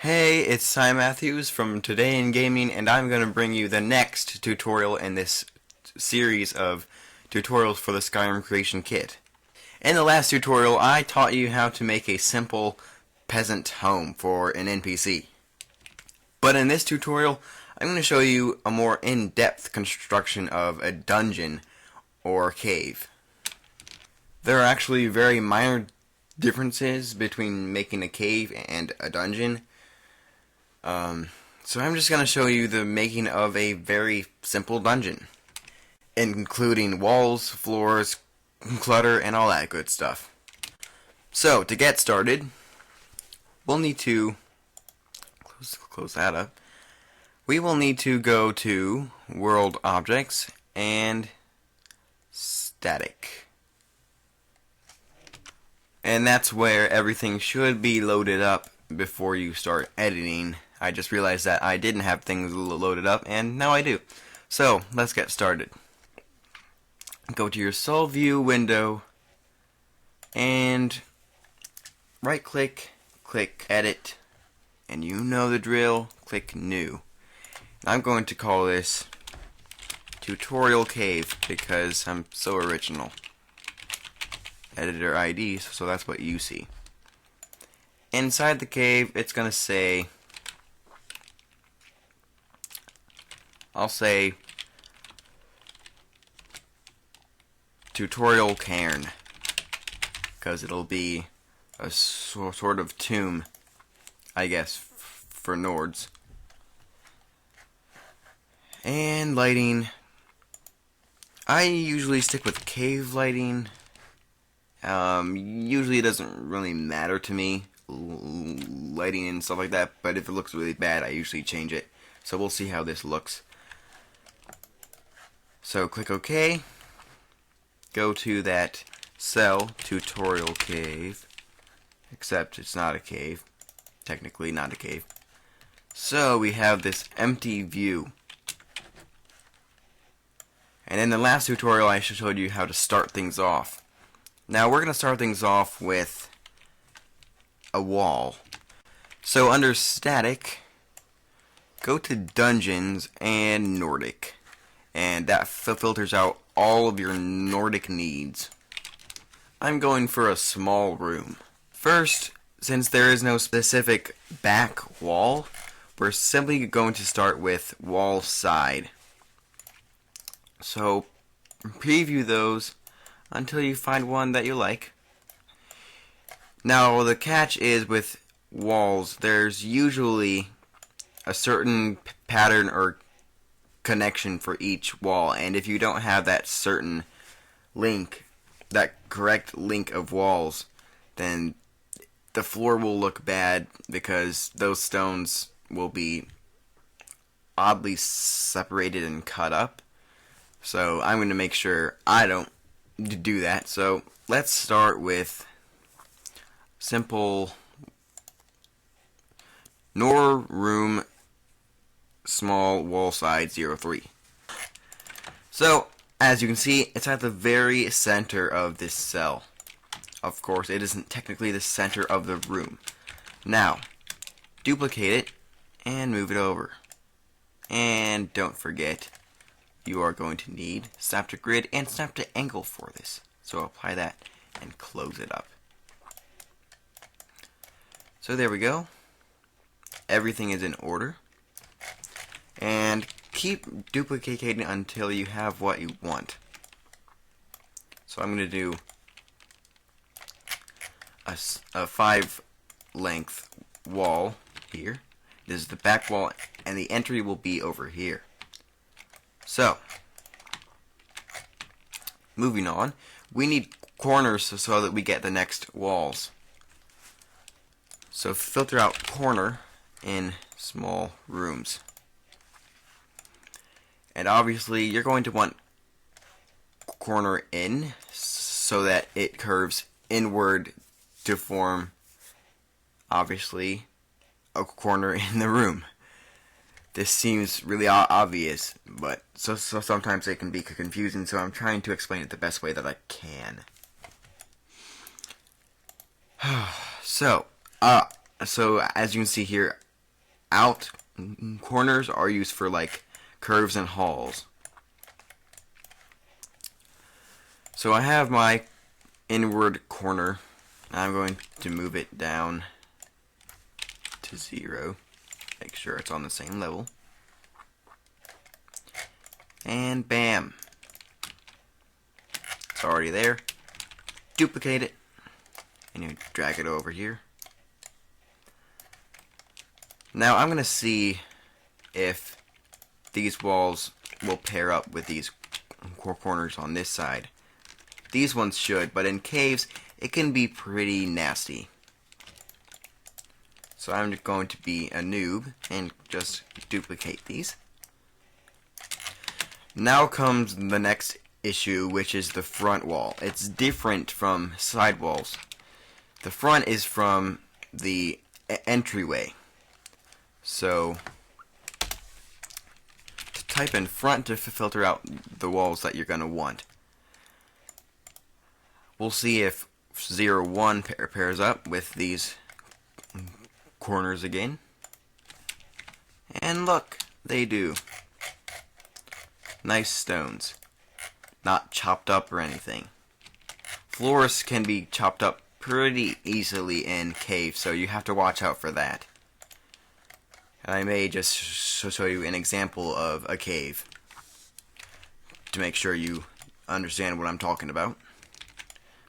Hey, it's Ty Matthews from Today in Gaming, and I'm going to bring you the next tutorial in this series of tutorials for the Skyrim Creation Kit. In the last tutorial, I taught you how to make a simple peasant home for an NPC. But in this tutorial, I'm going to show you a more in-depth construction of a dungeon or cave. There are actually very minor differences between making a cave and a dungeon. So I'm just going to show you the making of a very simple dungeon, including walls, floors, clutter, and all that good stuff. So to get started, we'll need to close that up. We will need to go to World Objects and Static. And that's where everything should be loaded up before you start editing. I just realized that I didn't have things loaded up, and now I do. So, let's get started. Go to your Solve View window, and right-click, click Edit, and you know the drill, click New. I'm going to call this Tutorial Cave because I'm so original. Editor ID, so that's what you see. Inside the cave, it's going to say, I'll say Tutorial Cairn, because it'll be a sort of tomb, I guess, for Nords. And lighting, I usually stick with cave lighting. Usually it doesn't really matter to me, lighting and stuff like that, but if it looks really bad, I usually change it. So we'll see how this looks. So click OK, go to that cell, Tutorial Cave, except it's not a cave, technically not a cave. So we have this empty view. And in the last tutorial I showed you how to start things off. Now we're going to start things off with a wall. So under Static, go to Dungeons and Nordic. And that filters out all of your Nordic needs. I'm going for a small room. First, since there is no specific back wall, we're simply going to start with wall side. So preview those until you find one that you like. Now the catch is with walls, there's usually a certain pattern or connection for each wall, and if you don't have that certain link, that correct link of walls, then the floor will look bad because those stones will be oddly separated and cut up. So I'm going to make sure I don't do that. So let's start with simple room small wall side 03. So as you can see, it's at the very center of this cell. Of course, it isn't technically the center of the room. Now duplicate it and move it over. And don't forget, you are going to need snap to grid and snap to angle for this. So apply that and close it up. So there we go. Everything is in order. And keep duplicating until you have what you want. So I'm going to do a 5 length wall here. This is the back wall, and the entry will be over here. So, moving on, we need corners so that we get the next walls. So filter out corner in small rooms. And obviously you're going to want corner in so that it curves inward to form, obviously, a corner in the room. This seems really obvious, but so sometimes it can be confusing, so I'm trying to explain it the best way that I can. So as you can see here, out corners are used for like curves and halls. So I have my inward corner. I'm going to move it down to 0. Make sure it's on the same level. And bam. It's already there. Duplicate it. And you drag it over here. Now I'm going to see if these walls will pair up with these corners on this side. These ones should, but in caves it can be pretty nasty. So I'm just going to be a noob and just duplicate these. Now comes the next issue, which is the front wall. It's different from side walls. The front is from the entryway. So to type in front to filter out the walls that you're going to want. We'll see if 0, 1 pairs up with these corners again. And look, they do. Nice stones. Not chopped up or anything. Floors can be chopped up pretty easily in caves, so you have to watch out for that. And I may just show you an example of a cave to make sure you understand what I'm talking about.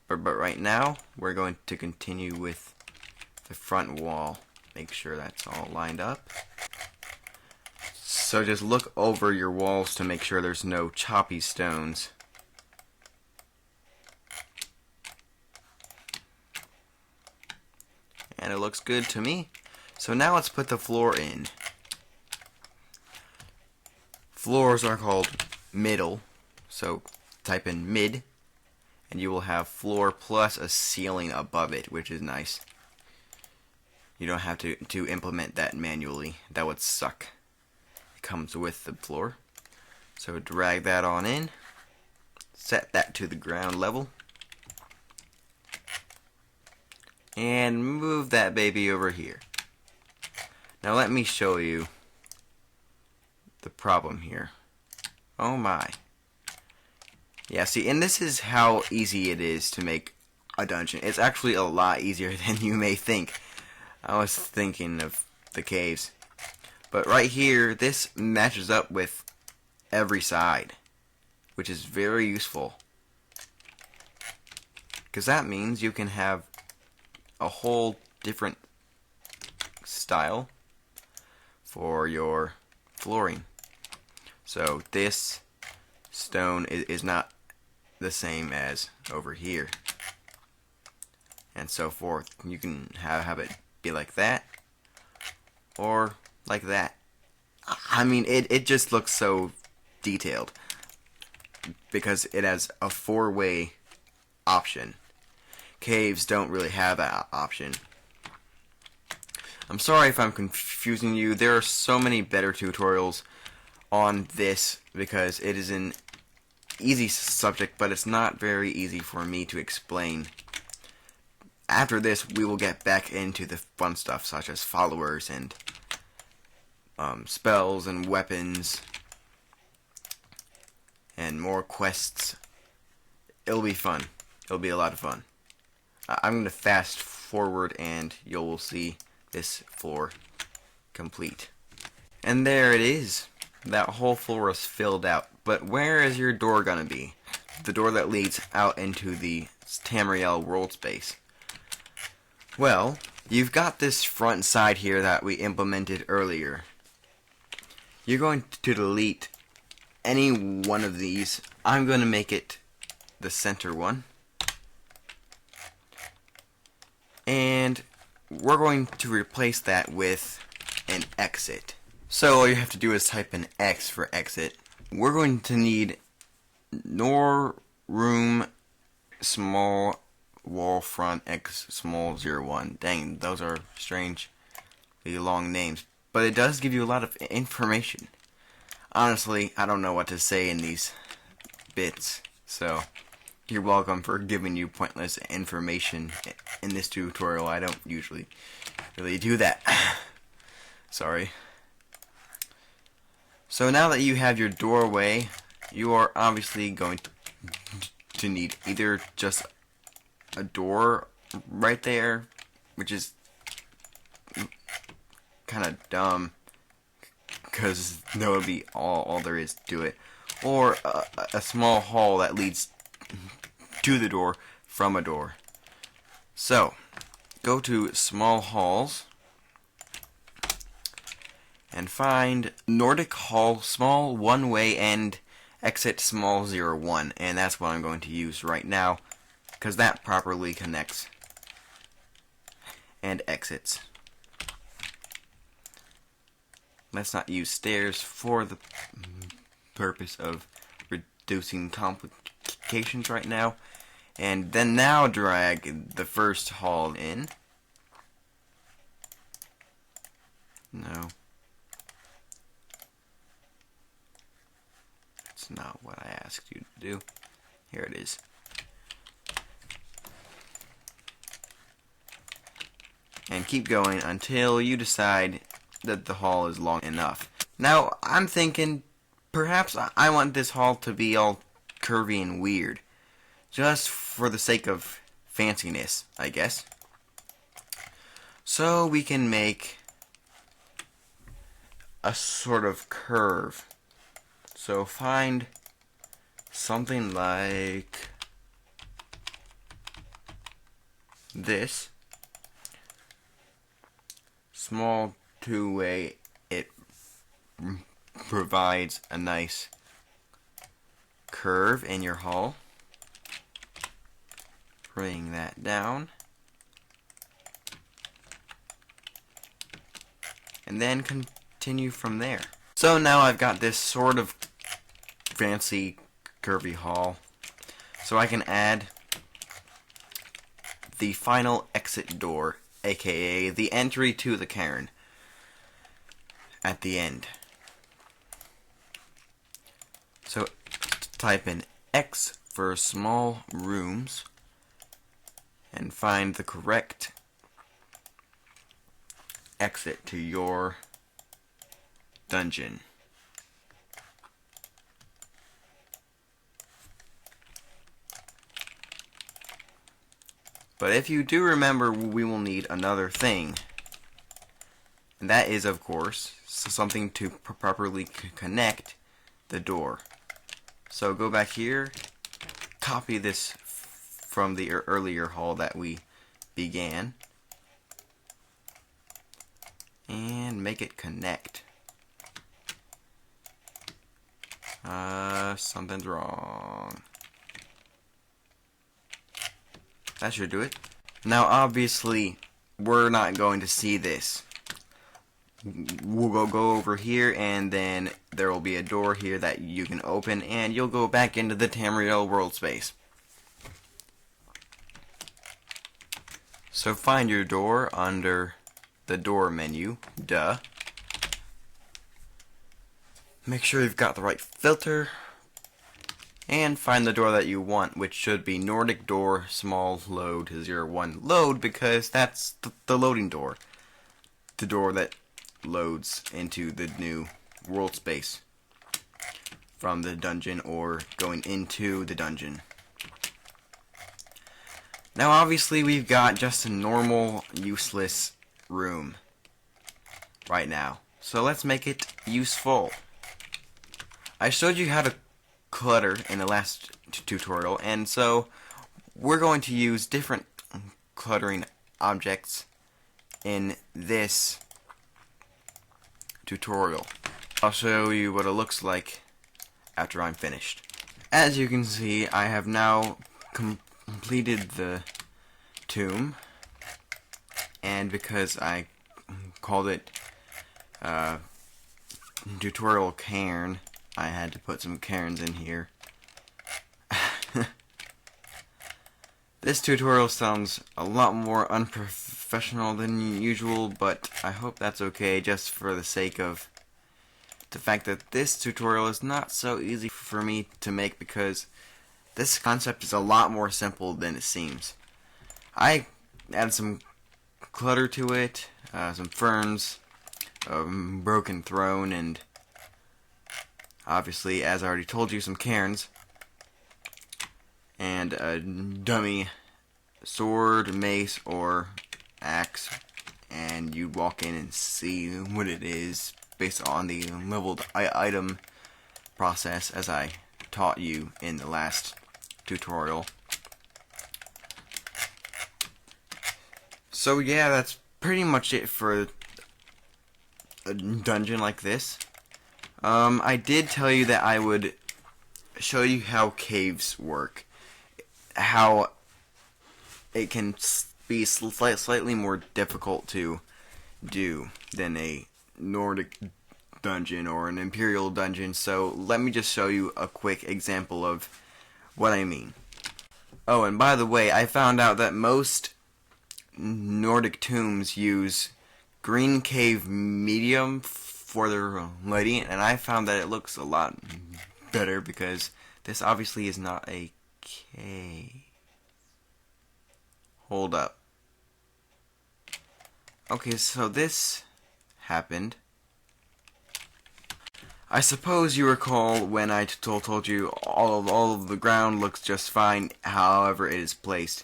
But right now, we're going to continue with the front wall. Make sure that's all lined up. So just look over your walls to make sure there's no choppy stones. And it looks good to me. So now let's put the floor in. Floors are called middle. So type in mid. And you will have floor plus a ceiling above it, which is nice. You don't have to implement that manually. That would suck. It comes with the floor. So drag that on in. Set that to the ground level. And move that baby over here. Now let me show you the problem here. Oh my. Yeah, see, and this is how easy it is to make a dungeon. It's actually a lot easier than you may think. I was thinking of the caves. But right here, this matches up with every side, which is very useful. Because that means you can have a whole different style for your flooring. So this stone is not the same as over here, and so forth. You can have it be like that or like that. I mean, it just looks so detailed because it has a 4-way option. Caves don't really have that option. I'm sorry if I'm confusing you. There are so many better tutorials on this because it is an easy subject, but it's not very easy for me to explain. After this, we will get back into the fun stuff, such as followers and spells and weapons and more quests. It'll be fun. It'll be a lot of fun. I'm going to fast forward and you will see this floor complete. And there it is. That whole floor is filled out. But where is your door going to be? The door that leads out into the Tamriel world space. Well, you've got this front side here that we implemented earlier. You're going to delete any one of these. I'm going to make it the center one. And we're going to replace that with an exit. So all you have to do is type in X for exit. We're going to need room small wall front X small 01. Dang, those are strangely long names. But it does give you a lot of information. Honestly, I don't know what to say in these bits. So you're welcome for giving you pointless information in this tutorial. I don't usually really do that. Sorry. So now that you have your doorway, you are obviously going to need either just a door right there, which is kind of dumb, because that would be all there is to it, or a small hall that leads to the door from a door. So, go to small halls and find Nordic Hall small one-way and exit small 01, and that's what I'm going to use right now, because that properly connects and exits. Let's not use stairs for the purpose of reducing complications right now. And then now drag the first hall in. No. That's not what I asked you to do. Here it is. And keep going until you decide that the hall is long enough. Now, I'm thinking perhaps I want this hall to be all curvy and weird, just for the sake of fanciness, I guess. So we can make a sort of curve. So find something like this. Small two-way, it provides a nice curve in your hull. Bring that down. And then continue from there. So now I've got this sort of fancy curvy hull. So I can add the final exit door, aka the entry to the cairn, at the end. So type in X for small rooms and find the correct exit to your dungeon. But if you do remember, we will need another thing. And that is, of course, something to properly connect the door. So go back here, copy this from the earlier hall that we began, and make it connect. Something's wrong. That should do it. Now, obviously, we're not going to see this. We'll go over here, and then there will be a door here that you can open, and you'll go back into the Tamriel world space. So find your door under the door menu, duh. Make sure you've got the right filter, and find the door that you want, which should be Nordic door small load 01. Load because that's the loading door. The door that loads into the new world space from the dungeon or going into the dungeon. Now obviously we've got just a normal useless room right now. So let's make it useful. I showed you how to clutter in the last tutorial, and so we're going to use different cluttering objects in this tutorial. I'll show you what it looks like after I'm finished. As you can see, I have now completed the tomb, and because I called it tutorial cairn, I had to put some cairns in here. This tutorial sounds a lot more unprofessional than usual, but I hope that's okay, just for the sake of the fact that this tutorial is not so easy for me to make, because this concept is a lot more simple than it seems. I added some clutter to it, some ferns, a broken throne, and obviously, as I already told you, some cairns, and a dummy sword, mace, or axe, and you walk in and see what it is based on the leveled item process as I taught you in the last tutorial. So yeah, that's pretty much it for a dungeon like this. I did tell you that I would show you how caves work, how it can be slightly more difficult to do than a Nordic dungeon or an Imperial dungeon, so let me just show you a quick example of what I mean. Oh, and by the way, I found out that most Nordic tombs use green cave medium for their lighting, and I found that it looks a lot better because this obviously is not a cave. Hold up. Okay, so this happened. I suppose you recall when I told you all of the ground looks just fine, however it is placed.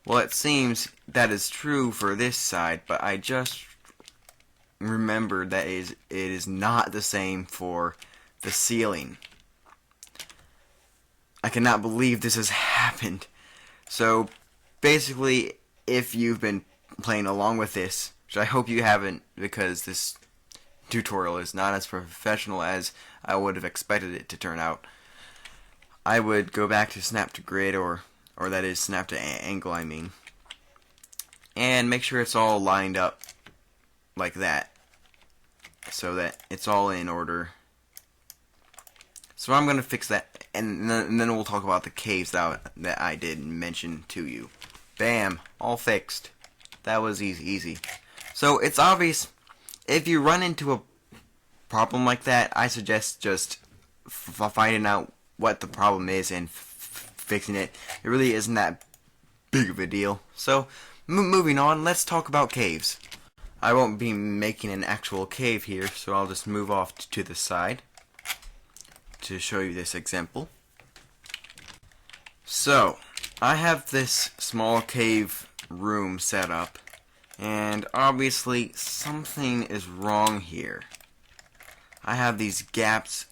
Well, it seems that is true for this side, but I just remembered that it is not the same for the ceiling. I cannot believe this has happened. So, basically, if you've been playing along with this, which I hope you haven't, because this tutorial is not as professional as I would have expected it to turn out, I would go back to snap to grid, or that is snap to angle, I mean, and make sure it's all lined up like that, so that it's all in order. So I'm going to fix that, and then we'll talk about the caves that I did mention to you. Bam, all fixed. That was easy. So it's obvious, if you run into a problem like that, I suggest just finding out what the problem is and fixing it. It really isn't that big of a deal. So, moving on, let's talk about caves. I won't be making an actual cave here, so I'll just move off to the side to show you this example. So, I have this small cave room set up, and obviously something is wrong here. I have these gaps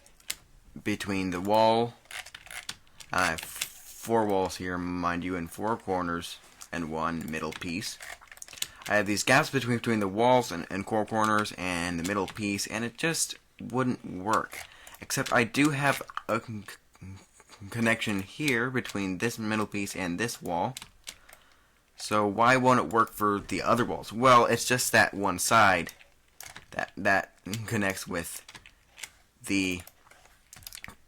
between the wall. I have 4 walls here, mind you, and 4 corners and 1 middle piece. I have these gaps between the walls and 4 corners and the middle piece, and it just wouldn't work. Except I do have a connection here between this middle piece and this wall. So why won't it work for the other walls? Well, it's just that one side that connects with the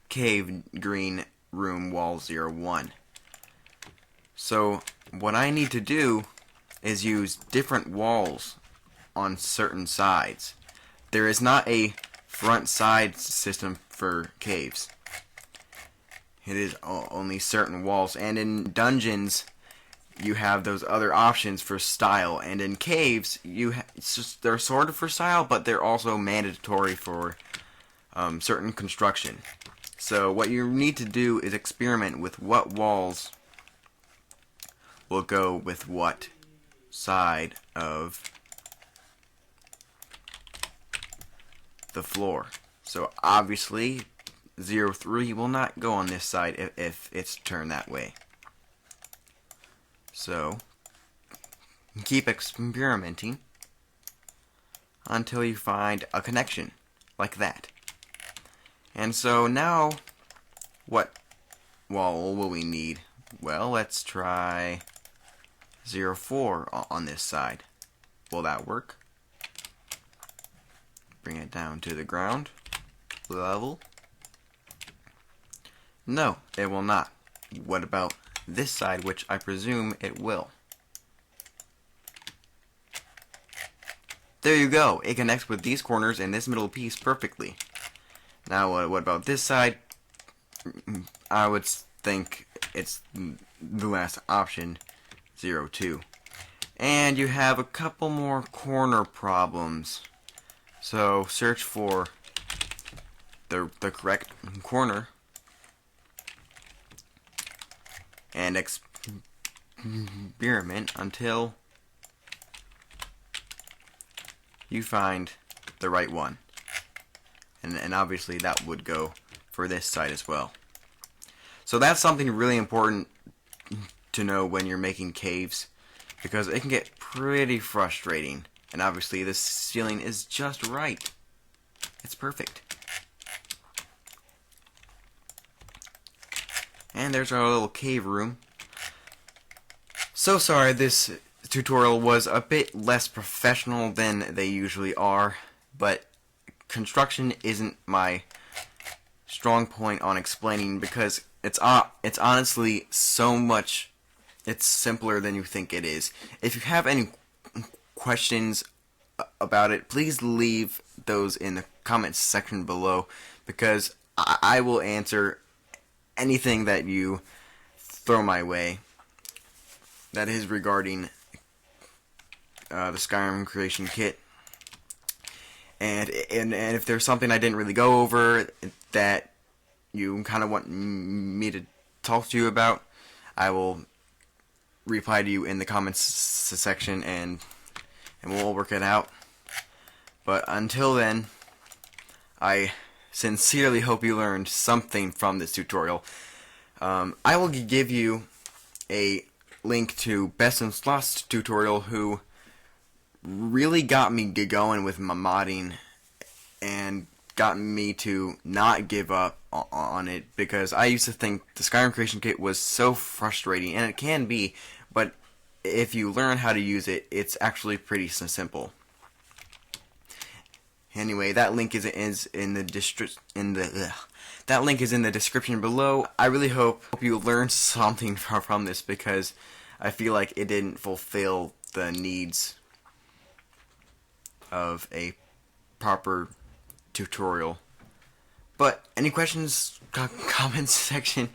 cave green room wall 01. So what I need to do is use different walls on certain sides. There is not a front side system for caves. It is only certain walls, and in dungeons you have those other options for style, and in caves they're sort of for style, but they're also mandatory for certain construction. So what you need to do is experiment with what walls will go with what side of the floor. So obviously 03 will not go on this side if it's turned that way. So keep experimenting until you find a connection like that. And so now, what wall will we need? Well, let's try 04 on this side. Will that work? Bring it down to the ground level. No, it will not. What about this side, which I presume it will? There you go. It connects with these corners and this middle piece perfectly. Now, what about this side? I would think it's the last option, 02. And you have a couple more corner problems. So search for the correct corner and experiment until you find the right one. And obviously that would go for this side as well. So that's something really important to know when you're making caves, because it can get pretty frustrating. And obviously this ceiling is just right. It's perfect. And there's our little cave room. So sorry this tutorial was a bit less professional than they usually are, but construction isn't my strong point on explaining, because it's honestly so much. It's simpler than you think it is. If you have any questions about it, please leave those in the comments section below, because I will answer anything that you throw my way that is regarding the Skyrim creation kit. And if there's something I didn't really go over that you kind of want me to talk to you about, I will reply to you in the comments section, and we'll work it out. But until then, I sincerely hope you learned something from this tutorial. I will give you a link to Best in Slots tutorial, who really got me going with my modding and got me to not give up on it, because I used to think the Skyrim creation kit was so frustrating, and it can be, but if you learn how to use it, it's actually pretty simple. Anyway, that link is in the that link is in the description below. I really hope you learned something from this, because I feel like it didn't fulfill the needs of a proper tutorial. But any questions, comments section?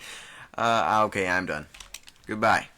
Okay, I'm done. Goodbye.